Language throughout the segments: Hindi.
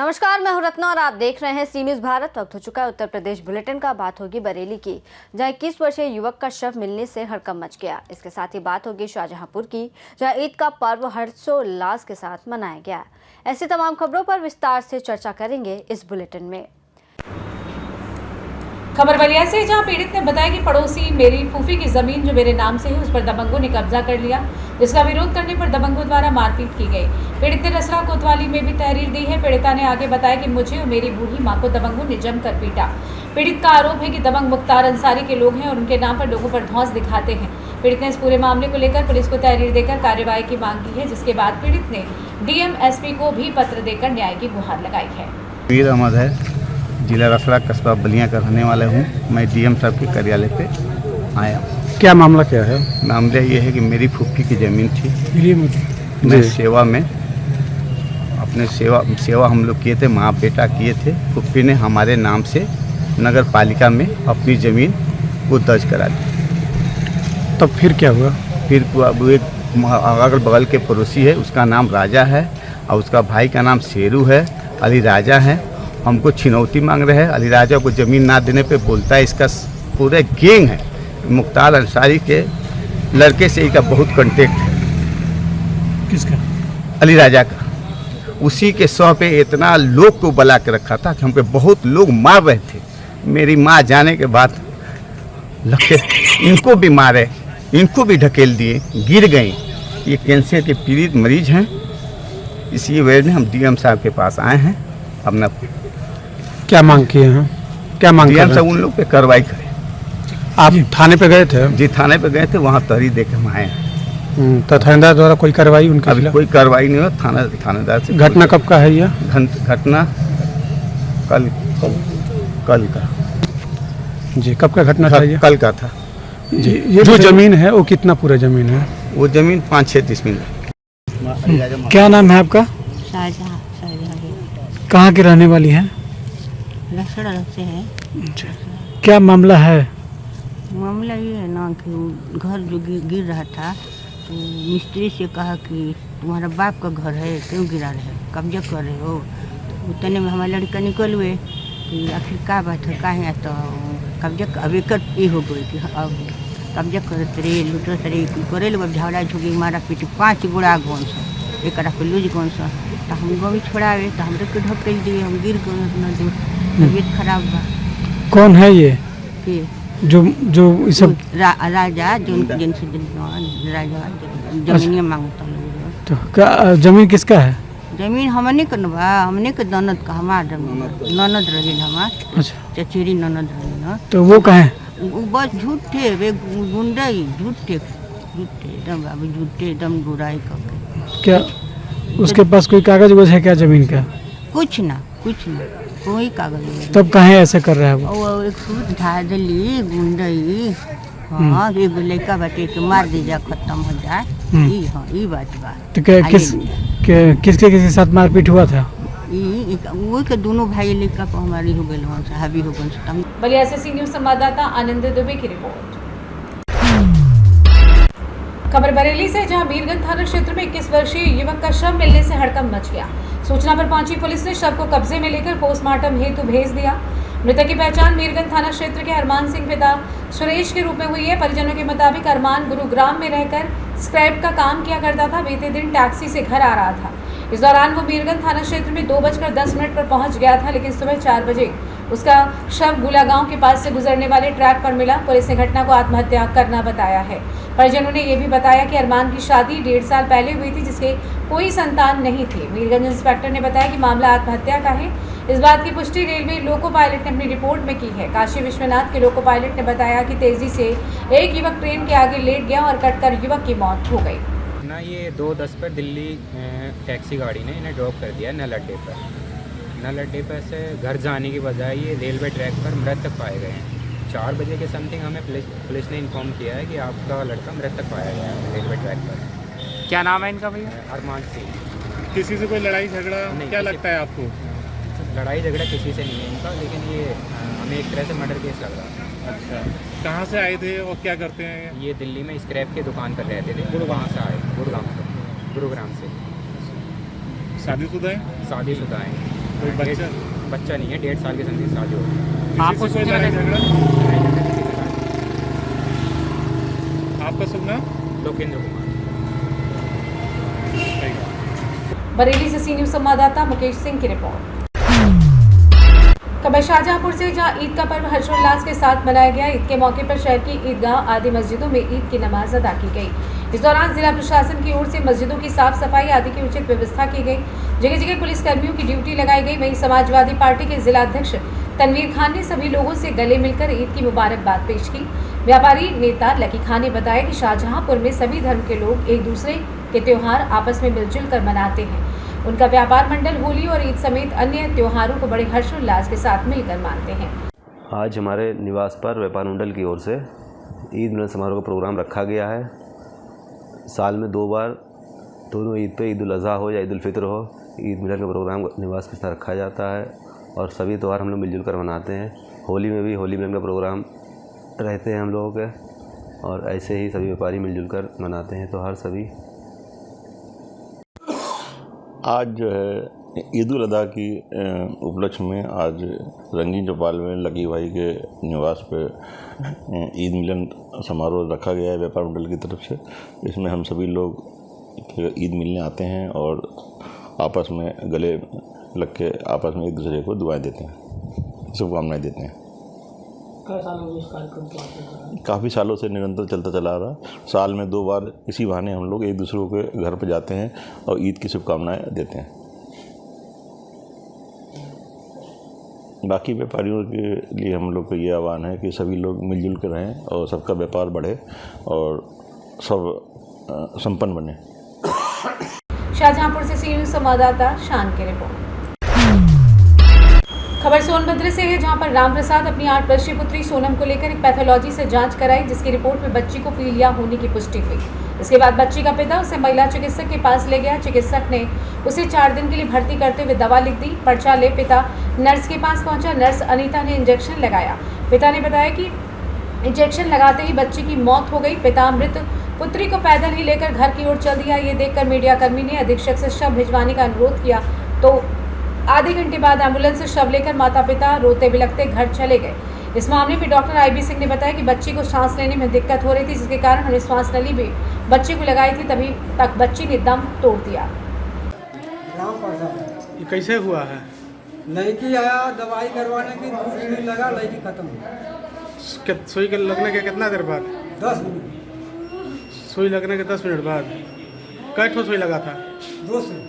नमस्कार, मैं हूं रत्ना और आप देख रहे हैं सी न्यूज भारत। वक्त हो चुका है उत्तर प्रदेश बुलेटिन का। बात होगी बरेली की, जहां 21 वर्षीय युवक का शव मिलने से हड़कंप मच गया। इसके साथ ही बात होगी शाहजहांपुर की, जहां ईद का पर्व हर्षोल्लास के साथ मनाया गया। ऐसी तमाम खबरों पर विस्तार से चर्चा करेंगे इस बुलेटिन में। खबर बलिया से, जहां पीड़ित ने बताया कि पड़ोसी मेरी फूफी की जमीन जो मेरे नाम से है उस पर दबंगों ने कब्जा कर लिया, जिसका विरोध करने पर दबंगों द्वारा मारपीट की गई। पीड़ित ने रसरा कोतवाली में भी तहरीर दी है। पीड़िता ने आगे बताया कि मुझे और मेरी बूढ़ी मां को दबंगों ने जमकर पीटा। पीड़ित का आरोप है कि दबंग मुख्तार अंसारी के लोग हैं और उनके नाम पर लोगों पर धौंस दिखाते हैं। पीड़ित ने इस पूरे मामले को लेकर पुलिस को तहरीर देकर कार्रवाई की मांग की है, जिसके बाद पीड़ित ने डीएम एसपी को भी पत्र देकर न्याय की गुहार लगाई है। वीर अहमद है, जिला रसला कस्बा बलिया का रहने वाला हूँ। मैं डीएम साहब के कार्यालय पे आया। क्या मामला क्या है? मामला ये है कि मेरी फूफी की ज़मीन थी। मैं सेवा में अपने सेवा हम लोग किए थे, माँ बेटा किए थे। फूफी ने हमारे नाम से नगर पालिका में अपनी ज़मीन को दर्ज करा दी। तब फिर क्या हुआ? फिर वो एक अगल बगल के पड़ोसी है, उसका नाम राजा है और उसका भाई का नाम शेरू है, अली राजा है। हमको छिनौती मांग रहे हैं। अली राजा को ज़मीन ना देने पे बोलता है इसका पूरे गैंग है, मुख्तार अंसारी के लड़के से इसका बहुत कांटेक्ट है। किसका? अली राजा का। उसी के सौ पे इतना लोग को बुला के रखा था कि हम पे बहुत लोग मार रहे थे। मेरी माँ जाने के बाद लगे इनको भी मारे, इनको भी ढकेल दिए, गिर गए। ये कैंसर के पीड़ित मरीज हैं। इसी वजह से हम डीएम साहब के पास आए हैं। अपना क्या मांग किए हैं? क्या मांग डीएम साहब उन लोग पे कार्रवाई करें। आप थाने पे गए थे? जी, थाने पे गए थे, वहाँ तहरीर दे के हम आए हैं। तो थानेदार द्वारा कोई कार्रवाई उनके अभी खिलाफ? कोई कार्रवाई नहीं हुआ थानेदार से। घटना कब का है यह? घटना कल का। जी, कब का घटना था ये? कल का था जी। ये जो जमीन है वो कितना पूरा जमीन है? वो जमीन 5-6 डिसमिल है। क्या नाम है आपका? शाहजहाँ कहाँ की रहने वाली है? रसड़ा से है। क्या मामला है? मामला ये है ना कि घर जो गिर रहा था, तो मिस्त्री से कहा कि तुम्हारा बाप का घर है, क्यों गिरा रहे हो, कब्जा कर रहे हो। तो उतने में हमारा लड़का निकल हुए कि आखिर क्या बात है, कहाँ है। तो कब्जा अब एक ये हो गई कि अब कब्जा करते रहे, लुटत रहे, करे लोग झगड़ा झुगी मारा पीटी 5 गुड़ा गौन सा एक लूज गौन सा। तो हमको भी छोड़ावे तो हम को ढकेल दिए, हम गिर गए उतना दूर, तबीयत खराब बा। कौन है ये जो सब राजा जिनसे राजा जमीनिया मांगता लोग। तो क्या जमीन किसका है? जमीन हमने के न बा, हमने के ननद का, हमार जमीन ननद रही हमार। अच्छा, चचेरी ननद रही ना। तो वो कहाँ है? वो बस झूठे वे गुंडा ही झूठे एकदम, अभी झूठे एकदम बुराई करके। क्या उसके पास कोई कागज वगैरह है क्या जमीन का? कुछ ना कोई कागज नहीं। तब कहाँ ऐसे कर रहा है वो? और एक सूट धा दिली गुंडई। हाँ, एगो लड़का बाटे के मार दीजिए, खत्म हो जाए। ई बात बा। तो किसके साथ मारपीट हुआ था? वो के दोनों भाई लड़का को हमारी हो गई, हावी हो गई। बलिया से सी न्यूज संवाददाता आनंद दुबे की रिपोर्ट। खबर बरेली से, जहां मीरगंज थाना क्षेत्र में 21 वर्षीय युवक का शव मिलने से हड़कंप मच गया। सूचना पर पहुंची पुलिस ने शव को कब्जे में लेकर पोस्टमार्टम हेतु भेज दिया। मृतक की पहचान मीरगंज थाना क्षेत्र के अरमान सिंह पिता सुरेश के रूप में हुई है। परिजनों के मुताबिक अरमान गुरुग्राम में रहकर स्क्रैप का काम किया करता था। बीते दिन टैक्सी से घर आ रहा था। इस दौरान वो मीरगंज थाना क्षेत्र में 2:10 पर पहुंच गया था, लेकिन सुबह 4 बजे उसका शव गुला गांव के पास से गुजरने वाले ट्रैक पर मिला। पुलिस ने घटना को आत्महत्या करना बताया है। परिजनों ने यह भी बताया कि अरमान की शादी 1.5 साल पहले हुई थी, जिसके कोई संतान नहीं थी। मीरगंज इंस्पेक्टर ने बताया कि मामला आत्महत्या का है। इस बात की पुष्टि रेलवे लोको पायलट ने अपनी रिपोर्ट में की है। काशी विश्वनाथ के लोको पायलट ने बताया कि तेजी से एक युवक ट्रेन के आगे लेट गया और कटकर युवक की मौत हो गई ना। ये 2:10 पर दिल्ली टैक्सी गाड़ी ने इन्हें ड्रॉप कर दिया नल अड्डे पर। नल अड्डे पर से घर जाने की बजाय ये रेलवे ट्रैक पर मृतक पाए गए हैं। 4 बजे के समथिंग हमें पुलिस ने इन्फॉर्म किया है कि आपका लड़का मृतक पाया गया है रेलवे ट्रैक पर। क्या नाम है इनका भैया? अरमान सिंह। किसी से कोई लड़ाई झगड़ा नहीं, क्या लगता है आपको? लड़ाई झगड़ा किसी से नहीं है इनका, लेकिन ये हमें एक तरह से मर्डर केस लग रहा था। अच्छा, कहाँ से आए थे और क्या करते हैं? ये दिल्ली में स्क्रैप की दुकान पर रहते थे। वहाँ से आए गुरुग्राम से। शादीशुदा है? शादीशुदा है। कोई बच्चा बच्चा नहीं है, 1.5 साल के समथिंग शादी हो गई। किसी से कोई लड़ाई झगड़ा? आपका शुभ नाम? लोकेंद्र कुमार। बरेली से सी न्यूज संवाददाता मुकेश सिंह की रिपोर्ट। खबर शाहजहांपुर से, जहां ईद का पर्व हर्षोल्लास के साथ मनाया गया। ईद के मौके पर शहर की ईदगाह आदि मस्जिदों में ईद की नमाज अदा की गई। इस दौरान जिला प्रशासन की ओर से मस्जिदों की साफ सफाई आदि की उचित व्यवस्था की गई। जगह जगह पुलिस कर्मियों की ड्यूटी लगाई गई। वहीं समाजवादी पार्टी के जिला अध्यक्ष तनवीर खान ने सभी लोगों से गले मिलकर ईद की मुबारकबाद पेश की। व्यापारी नेता लकी खान ने बताया कि शाहजहांपुर में सभी धर्म के लोग एक दूसरे के त्योहार आपस में मिलजुल कर मनाते हैं। उनका व्यापार मंडल होली और ईद समेत अन्य त्योहारों को बड़े हर्षोल्लास के साथ मिलकर मानते हैं। आज हमारे निवास पर व्यापार मंडल की ओर से ईद मिलन समारोह का प्रोग्राम रखा गया है। साल में 2 बार दोनों ईद पे, ईद उल अज़हा हो या ईद उल फितर हो, ईद मिलन का प्रोग्राम निवास के साथ रखा जाता है और सभी त्यौहार हम लोग मिलजुल कर मनाते हैं। होली में भी होली मिलन का प्रोग्राम रहते हैं हम लोगों के, और ऐसे ही सभी व्यापारी मिलजुल कर मनाते हैं त्यौहार सभी। आज जो है ईद उल अज़हा की उपलक्ष्य में आज रंगीन चौपाल में लकी भाई के निवास पे ईद मिलन समारोह रखा गया है व्यापार मंडल की तरफ से। इसमें हम सभी लोग ईद मिलने आते हैं और आपस में गले लग के आपस में एक दूसरे को दुआएं देते हैं, शुभकामनाएं देते हैं। काफ़ी सालों से निरंतर चलता चला आ रहा। साल में 2 बार इसी बहाने हम लोग एक दूसरे के घर पर जाते हैं और ईद की शुभकामनाएं देते हैं। बाकी व्यापारियों के लिए हम लोग का ये आह्वान है कि सभी लोग मिलजुल कर रहें और सबका व्यापार बढ़े और सब संपन्न बने। शाहजहांपुर से सी न्यूज संवाददाता शान की रिपोर्ट। खबर सोनभद्र से है, जहां पर रामप्रसाद अपनी 8 वर्षीय पुत्री सोनम को लेकर एक पैथोलॉजी से जांच कराई, जिसकी रिपोर्ट में बच्ची को पीलिया होने की पुष्टि हुई। इसके बाद बच्ची का पिता उसे महिला चिकित्सक के पास ले गया। चिकित्सक ने उसे 4 दिन के लिए भर्ती करते हुए दवा लिख दी। पर्चा ले पिता नर्स के पास पहुंचा। नर्स अनीता ने इंजेक्शन लगाया। पिता ने बताया कि इंजेक्शन लगाते ही बच्ची की मौत हो गई। पिता मृत पुत्री को पैदल ही लेकर घर की ओर चल दिया। ये देखकर मीडियाकर्मी ने अधीक्षक से शव भिजवाने का अनुरोध किया, तो आधे घंटे बाद एम्बुलेंस से शव लेकर माता पिता रोते बिलखते घर चले गए। इस मामले में डॉक्टर IB सिंह ने बताया कि बच्ची को सांस लेने में दिक्कत हो रही थी, जिसके कारण हमने श्वास नली भी बच्चे को लगाई थी, तभी तक बच्ची ने दम तोड़ दिया। ये कैसे हुआ है? लड़की आया दवाई करवाने की, सुई लगा, लड़की खत्म। सुई के लगने के कितना देर बाद? 10 मिनट। सुई लगने के 10 मिनट बाद? कै ठो सुई लगा था? 2 सुई।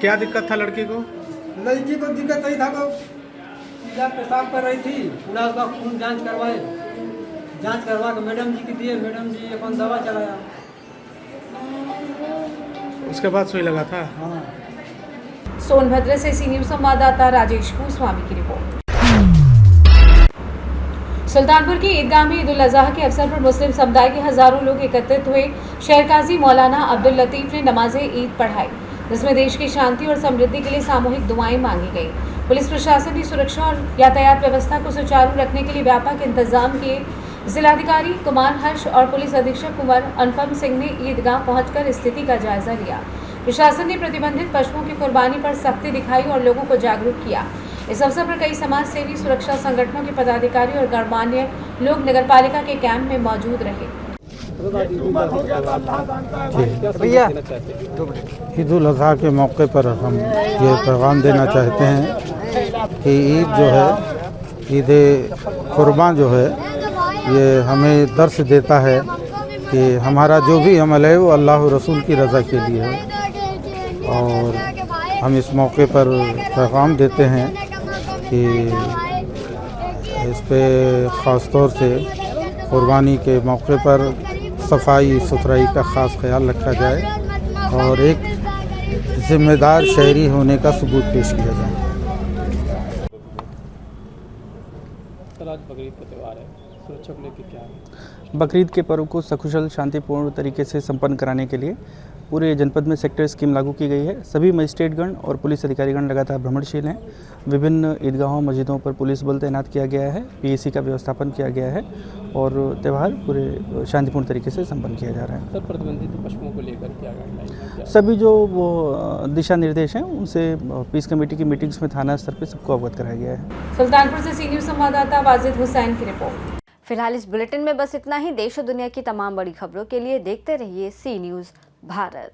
क्या दिक्कत था लड़की को? लड़की को दिक्कत नहीं था, को पेशाब कर रही थी, पूरा उसका खून जांच करवाए। जांच करवा के मैडम जी की दिए, मैडम जी अपन दवा चलाया, उसके बाद सुई लगा था। हाँ। सोनभद्र से सी न्यूज संवाददाता राजेश गोस्वामी की रिपोर्ट। सुल्तानपुर की ईदगाह में ईद उल अज़हा के अवसर पर मुस्लिम समुदाय के हजारों लोग एकत्रित हुए। शहर काजी मौलाना अब्दुल लतीफ ने नमाज़े ईद पढ़ाई, जिसमें देश की शांति और समृद्धि के लिए सामूहिक दुआएं मांगी गई। पुलिस प्रशासन ने सुरक्षा और यातायात व्यवस्था को सुचारू रखने के लिए व्यापक इंतजाम किए। जिलाधिकारी कुमार हर्ष और पुलिस अधीक्षक कुंवर अनुपम सिंह ने ईदगाह पहुंचकर स्थिति का जायजा लिया। प्रशासन ने प्रतिबंधित पशुओं की कुर्बानी पर सख्ती दिखाई और लोगों को जागरूक किया। इस अवसर पर कई समाज सेवी, सुरक्षा संगठनों के पदाधिकारी और गणमान्य लोग नगरपालिका के कैंप में मौजूद रहे। भैया ईद उल अज़हा के मौके पर हम ये पैगाम देना चाहते हैं कि ईद जो है, ईद कुर्बान जो है, ये हमें दर्श देता है कि हमारा जो भी अमल है वो अल्लाह और रसूल की रज़ा के लिए है। और हम इस मौके पर पैगाम देते हैं कि इस पे ख़ास तौर से कुर्बानी के मौके पर सफाई सुथराई का ख़ास ख्याल रखा जाए और एक जिम्मेदार शहरी होने का सबूत पेश किया जाए। आज बकरीद का त्यौहार है, सुरक्षा को लेकर क्या है? बकरीद के पर्व को सकुशल शांतिपूर्ण तरीके से संपन्न कराने के लिए पूरे जनपद में सेक्टर स्कीम लागू की गई है। सभी मजिस्ट्रेटगण और पुलिस अधिकारीगण लगातार भ्रमणशील हैं। विभिन्न ईदगाहों मस्जिदों पर पुलिस बल तैनात किया गया है, पीएसी का व्यवस्थापन किया गया है और त्यौहार पूरे शांतिपूर्ण तरीके से संपन्न किया जा रहा है। सर, प्रतिबंधित पशुओं को लेकर क्या गाइडलाइन? सभी जो वो दिशा निर्देश हैं उनसे पीस कमेटी की मीटिंग्स में थाना स्तर पर सबको अवगत कराया गया है। सुल्तानपुर से सी न्यूज़ संवाददाता वाजिद हुसैन की रिपोर्ट। फिलहाल इस बुलेटिन में बस इतना ही। देश और दुनिया की तमाम बड़ी खबरों के लिए देखते रहिए सी न्यूज़ भारत।